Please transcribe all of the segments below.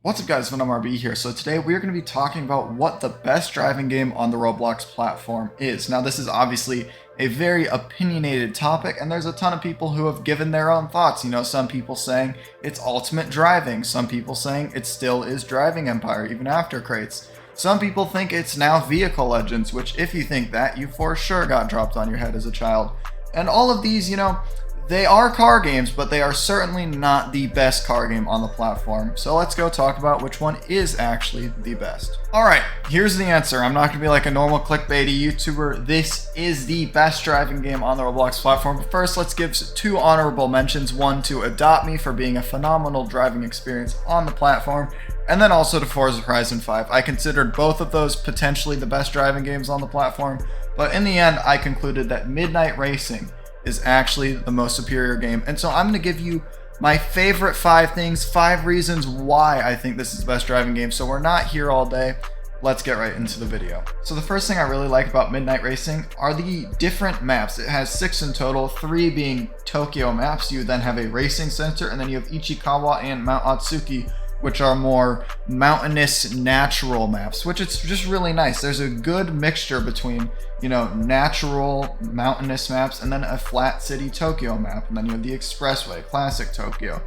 What's up guys, Venom RB here. So today we are going to be talking about what the best driving game on the Roblox platform is. Now this is obviously a very opinionated topic and there's a ton of people who have given their own thoughts. You know, some people saying it's ultimate driving, some people saying it still is Driving Empire even after crates. Some people think it's now Vehicle Legends, which if you think that, you for sure got dropped on your head as a child. And all of these, they are car games, but they are certainly not the best car game on the platform. So let's go talk about which one is actually the best. Alright, here's the answer. I'm not going to be like a normal clickbaity YouTuber. This is the best driving game on the Roblox platform. But first, let's give two honorable mentions. One to Adopt Me for being a phenomenal driving experience on the platform. And then also to Forza Horizon 5. I considered both of those potentially the best driving games on the platform. But in the end, I concluded that Midnight Racing is actually the most superior game. And so I'm going to give you my favorite 5 things, 5 reasons why I think this is the best driving game. So we're not here all day. Let's get right into the video. So the first thing I really like about Midnight Racing are the different maps. It has 6 in total, 3 being Tokyo maps. You then have a racing center, and then you have Ichikawa and Mount Atsuki, which are more mountainous natural maps, which it's just really nice. There's a good mixture between, natural mountainous maps and then a flat city Tokyo map. And then you have the expressway, classic Tokyo.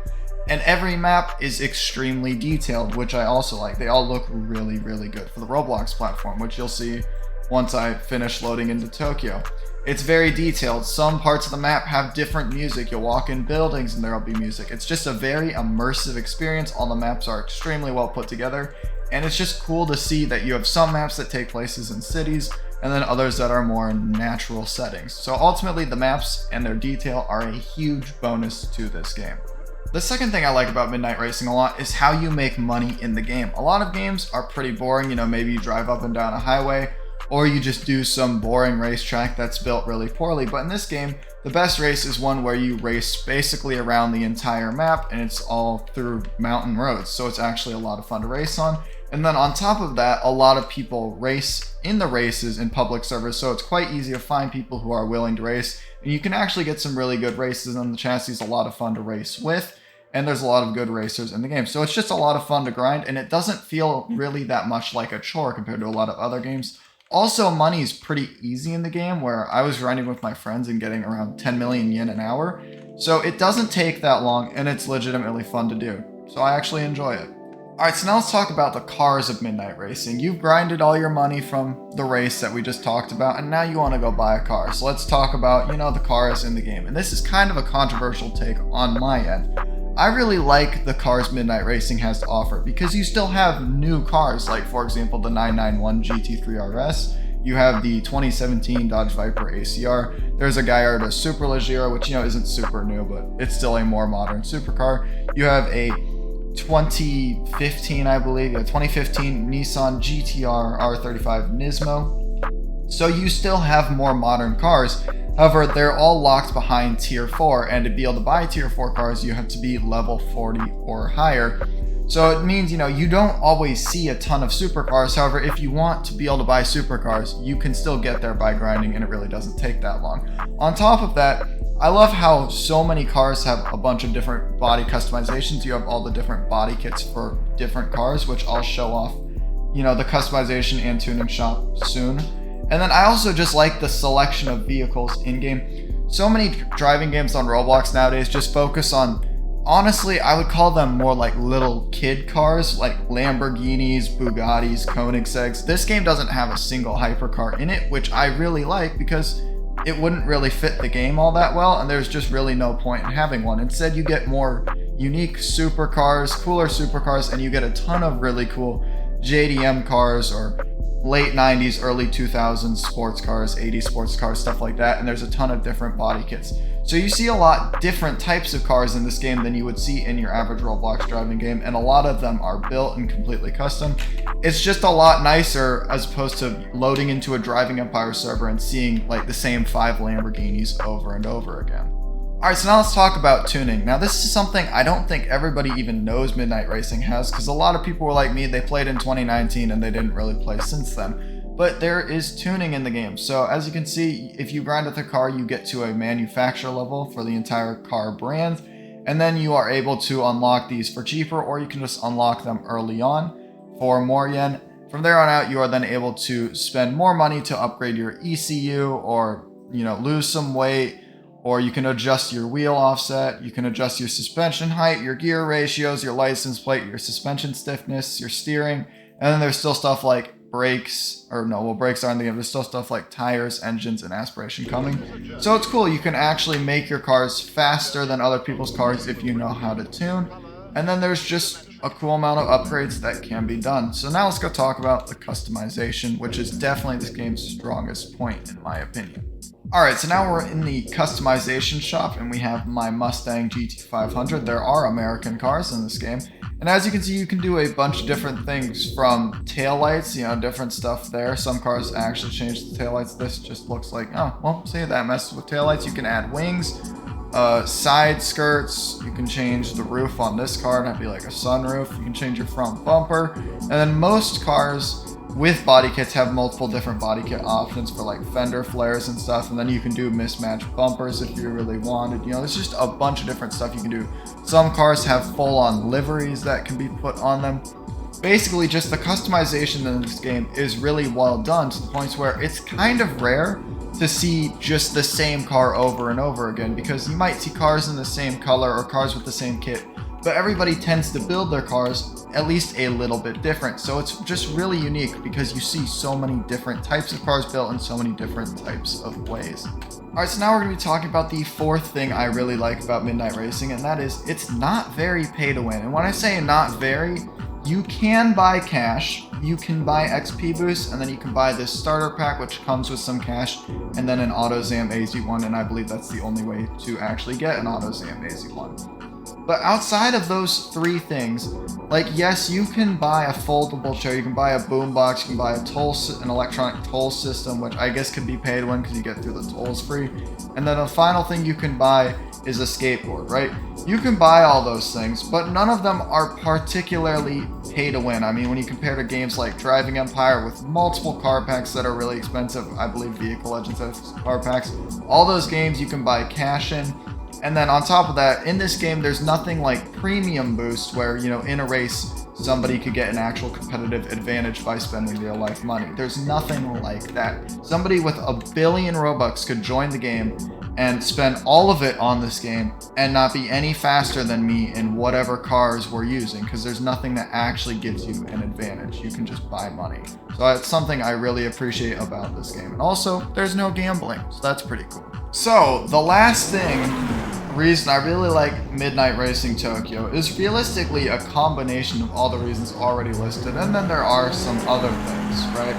And every map is extremely detailed, which I also like. They all look really, really good for the Roblox platform, which you'll see once I finish loading into Tokyo. It's very detailed. Some parts of the map have different music. You'll walk in buildings and there'll be music. It's just a very immersive experience. All the maps are extremely well put together. And it's just cool to see that you have some maps that take places in cities and then others that are more in natural settings. So ultimately the maps and their detail are a huge bonus to this game. The second thing I like about Midnight Racing a lot is how you make money in the game. A lot of games are pretty boring. Maybe you drive up and down a highway, or you just do some boring racetrack that's built really poorly. But in this game, the best race is one where you race basically around the entire map and it's all through mountain roads. So it's actually a lot of fun to race on. And then on top of that, a lot of people race in the races in public servers. So it's quite easy to find people who are willing to race. And you can actually get some really good races, and the chassis is a lot of fun to race with. And there's a lot of good racers in the game. So it's just a lot of fun to grind, and it doesn't feel really that much like a chore compared to a lot of other games. Also, money is pretty easy in the game, where I was grinding with my friends and getting around 10 million yen an hour. So it doesn't take that long, and it's legitimately fun to do. So I actually enjoy it. Alright, so now let's talk about the cars of Midnight Racing. You've grinded all your money from the race that we just talked about, and now you want to go buy a car. So let's talk about, the cars in the game. And this is kind of a controversial take on my end. I really like the cars Midnight Racing has to offer because you still have new cars, like for example the 991 GT3 RS. You have the 2017 Dodge Viper ACR. There's a Gallardo Superleggera, which isn't super new, but it's still a more modern supercar. You have a 2015, I believe, 2015 Nissan GTR R35 Nismo. So you still have more modern cars. However, they're all locked behind tier 4, and to be able to buy tier 4 cars, you have to be level 40 or higher. So it means, you don't always see a ton of supercars. However, if you want to be able to buy supercars, you can still get there by grinding, and it really doesn't take that long. On top of that, I love how so many cars have a bunch of different body customizations. You have all the different body kits for different cars, which I'll show off, the customization and tuning shop soon. And then I also just like the selection of vehicles in-game. So many driving games on Roblox nowadays just focus on, honestly, I would call them more like little kid cars, like Lamborghinis, Bugattis, Koenigsegg's. This game doesn't have a single hypercar in it, which I really like because it wouldn't really fit the game all that well, and there's just really no point in having one. Instead, you get more unique supercars, cooler supercars, and you get a ton of really cool JDM cars or late 90s, early 2000s sports cars, 80s sports cars, stuff like that, and there's a ton of different body kits. So you see a lot different types of cars in this game than you would see in your average Roblox driving game, and a lot of them are built and completely custom. It's just a lot nicer as opposed to loading into a Driving Empire server and seeing like the same 5 Lamborghinis over and over again. Alright, so now let's talk about tuning. Now this is something I don't think everybody even knows Midnight Racing has, because a lot of people were like me, they played in 2019 and they didn't really play since then. But there is tuning in the game. So as you can see, if you grind with a car, you get to a manufacturer level for the entire car brand. and then you are able to unlock these for cheaper, or you can just unlock them early on for more yen. From there on out, you are then able to spend more money to upgrade your ECU, or lose some weight, or you can adjust your wheel offset, you can adjust your suspension height, your gear ratios, your license plate, your suspension stiffness, your steering, and then there's still stuff like brakes, or no, well, brakes aren't the game. There's still stuff like tires, engines, and aspiration coming. So it's cool. You can actually make your cars faster than other people's cars if you know how to tune. And then there's just a cool amount of upgrades that can be done. So now let's go talk about the customization, which is definitely this game's strongest point in my opinion. Alright, so now we're in the customization shop and we have my Mustang GT500. There are American cars in this game. And as you can see, you can do a bunch of different things, from taillights, different stuff there. Some cars actually change the taillights. This just looks like, oh, well, see, that messes with taillights. You can add wings, side skirts. You can change the roof on this car, that'd be like a sunroof. You can change your front bumper. And then most cars with body kits have multiple different body kit options for like fender flares and stuff, and then you can do mismatched bumpers if you really wanted. There's just a bunch of different stuff you can do. Some cars have full-on liveries that can be put on them. Basically, just the customization in this game is really well done, to the points where it's kind of rare to see just the same car over and over again, because you might see cars in the same color or cars with the same kit, but everybody tends to build their cars at least a little bit different. So it's just really unique because you see so many different types of cars built in so many different types of ways. Alright, so now we're going to be talking about the fourth thing I really like about Midnight Racing, and that is it's not very pay to win. And when I say not very, you can buy cash, you can buy XP boosts, and then you can buy this starter pack which comes with some cash, and then an AutoZam AZ1, and I believe that's the only way to actually get an AutoZam AZ1. But outside of those three things, like, yes, you can buy a foldable chair, you can buy a boombox, you can buy an electronic toll system, which I guess could be pay to win because you get through the tolls free. And then the final thing you can buy is a skateboard, right? You can buy all those things, but none of them are particularly pay to win. I mean, when you compare to games like Driving Empire with multiple car packs that are really expensive, I believe Vehicle Legends has car packs, all those games you can buy cash in. And then on top of that, in this game, there's nothing like premium boost where, in a race, somebody could get an actual competitive advantage by spending real life money. There's nothing like that. Somebody with 1 billion Robux could join the game and spend all of it on this game and not be any faster than me in whatever cars we're using, because there's nothing that actually gives you an advantage. You can just buy money. So that's something I really appreciate about this game. And also, there's no gambling, so that's pretty cool. So the last reason I really like Midnight Racing Tokyo is realistically a combination of all the reasons already listed, and then there are some other things, right?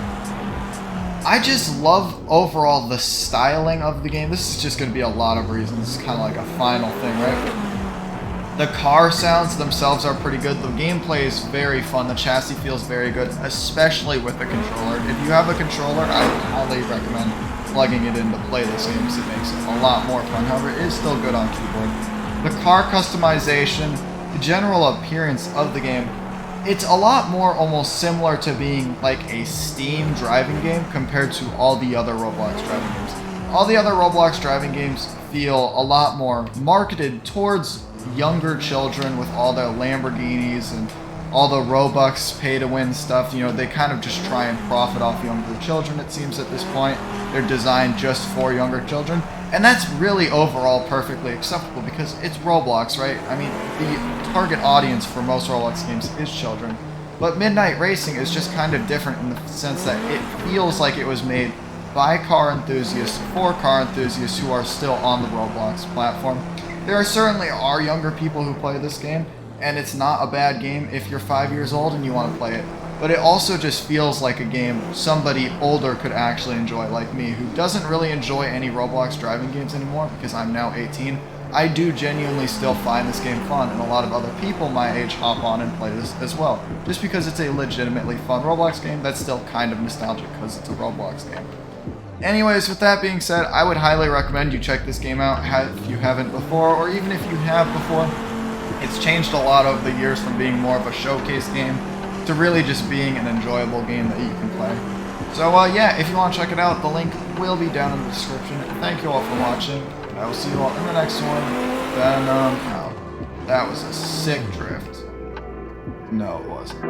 I just love overall the styling of the game. This is just going to be a lot of reasons. It's kind of like a final thing, right? The car sounds themselves are pretty good. The gameplay is very fun. The chassis feels very good, especially with the controller. If you have a controller, I would highly recommend plugging it in to play this game because it makes it a lot more fun. However, it is still good on keyboard. The car customization, the general appearance of the game, it's a lot more almost similar to being like a Steam driving game compared to all the other Roblox driving games. All the other Roblox driving games feel a lot more marketed towards younger children with all their Lamborghinis and all the Robux pay-to-win stuff. They kind of just try and profit off younger children, it seems, at this point. They're designed just for younger children. And that's really overall perfectly acceptable because it's Roblox, right? I mean, the target audience for most Roblox games is children. But Midnight Racing is just kind of different in the sense that it feels like it was made by car enthusiasts for car enthusiasts who are still on the Roblox platform. There certainly are younger people who play this game, and it's not a bad game if you're 5 years old and you want to play it. But it also just feels like a game somebody older could actually enjoy, like me, who doesn't really enjoy any Roblox driving games anymore because I'm now 18. I do genuinely still find this game fun, and a lot of other people my age hop on and play this as well, just because it's a legitimately fun Roblox game that's still kind of nostalgic because it's a Roblox game. Anyways, with that being said, I would highly recommend you check this game out if you haven't before, or even if you have before. It's changed a lot over the years from being more of a showcase game to really just being an enjoyable game that you can play. So yeah, if you want to check it out, the link will be down in the description. Thank you all for watching, and I will see you all in the next one. Venom out. That was a sick drift. No, it wasn't.